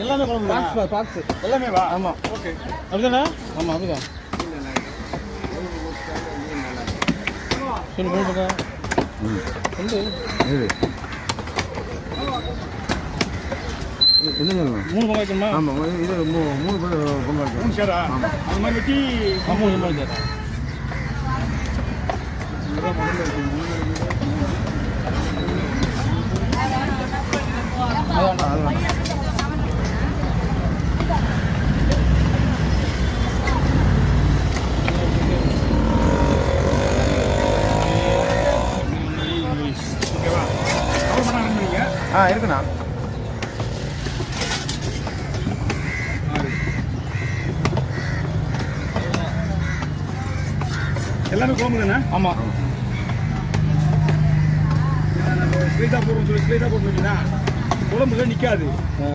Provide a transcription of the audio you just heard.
எல்லாமே குழம்பு பாக்ஸ் எல்லாமே வா. ஆமாம். ஓகே அப்படிதானே? ஆமாம் அதுதான். சொல்லு போட்டுக்கா. சொல்லு. என்ன 3 பங்கு வைக்கணுமா? ஆமாம், இது 3 பங்கு வைக்கணும். 3 சேரா? அது மாதிரி வெட்டி 3 பங்கு வைக்கிறேன். ஓகேவா? கவர் பண்ண ஆரம்பிங்க. இருக்குண்ணா. எல்லாமே குழம்பு தானே? ஆமாம். ஸ்ட்ரைட்டாக போடுறோம்னு சொல்லி ஸ்ட்ரைட்டாக போட்டு வச்சுன்னா குழம்புல நிற்காது.